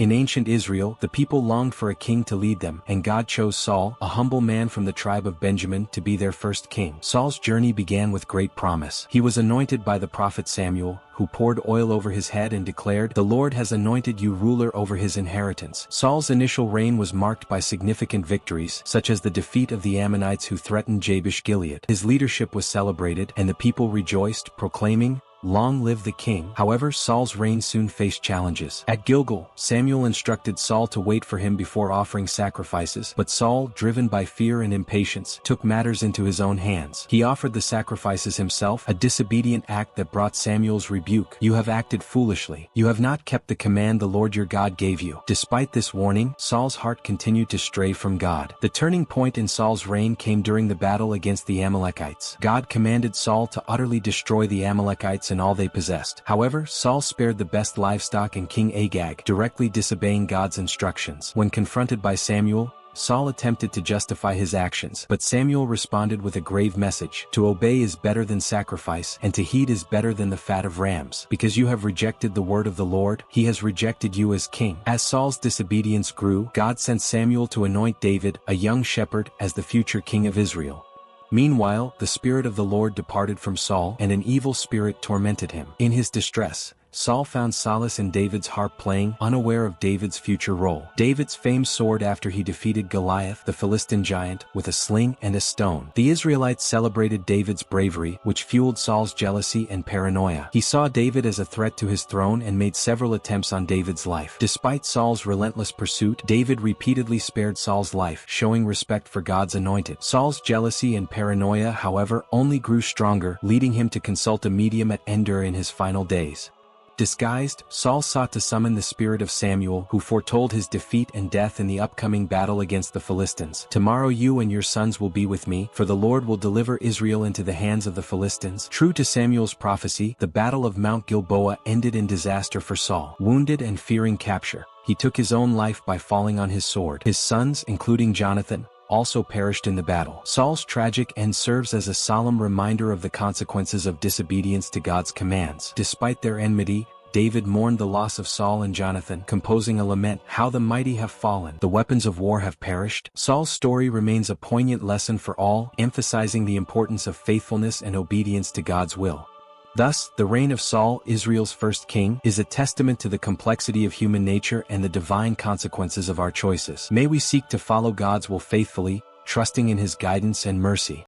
In ancient Israel, the people longed for a king to lead them, and God chose Saul, a humble man from the tribe of Benjamin, to be their first king. Saul's journey began with great promise. He was anointed by the prophet Samuel, who poured oil over his head and declared, "The Lord has anointed you ruler over his inheritance." Saul's initial reign was marked by significant victories, such as the defeat of the Ammonites who threatened Jabesh Gilead. His leadership was celebrated, and the people rejoiced, proclaiming, "Long live the king." However, Saul's reign soon faced challenges. At Gilgal, Samuel instructed Saul to wait for him before offering sacrifices, but Saul, driven by fear and impatience, took matters into his own hands. He offered the sacrifices himself, a disobedient act that brought Samuel's rebuke. "You have acted foolishly. You have not kept the command the Lord your God gave you." Despite this warning, Saul's heart continued to stray from God. The turning point in Saul's reign came during the battle against the Amalekites. God commanded Saul to utterly destroy the Amalekites and all they possessed. However, Saul spared the best livestock and King Agag, directly disobeying God's instructions. When confronted by Samuel, Saul attempted to justify his actions, but Samuel responded with a grave message: "To obey is better than sacrifice, and to heed is better than the fat of rams. Because you have rejected the word of the Lord, he has rejected you as king." As Saul's disobedience grew, God sent Samuel to anoint David, a young shepherd, as the future king of Israel. Meanwhile, the Spirit of the Lord departed from Saul, and an evil spirit tormented him. In his distress, Saul found solace in David's harp playing, unaware of David's future role. David's fame soared after he defeated Goliath, the Philistine giant, with a sling and a stone. The Israelites celebrated David's bravery, which fueled Saul's jealousy and paranoia. He saw David as a threat to his throne and made several attempts on David's life. Despite Saul's relentless pursuit, David repeatedly spared Saul's life, showing respect for God's anointed. Saul's jealousy and paranoia, however, only grew stronger, leading him to consult a medium at Endor in his final days. Disguised, Saul sought to summon the spirit of Samuel, who foretold his defeat and death in the upcoming battle against the Philistines. "Tomorrow you and your sons will be with me, for the Lord will deliver Israel into the hands of the Philistines." True to Samuel's prophecy, the battle of Mount Gilboa ended in disaster for Saul. Wounded and fearing capture, he took his own life by falling on his sword. His sons, including Jonathan, also perished in the battle. Saul's tragic end serves as a solemn reminder of the consequences of disobedience to God's commands. Despite their enmity, David mourned the loss of Saul and Jonathan, composing a lament, "How the mighty have fallen, the weapons of war have perished." Saul's story remains a poignant lesson for all, emphasizing the importance of faithfulness and obedience to God's will. Thus, the reign of Saul, Israel's first king, is a testament to the complexity of human nature and the divine consequences of our choices. May we seek to follow God's will faithfully, trusting in his guidance and mercy.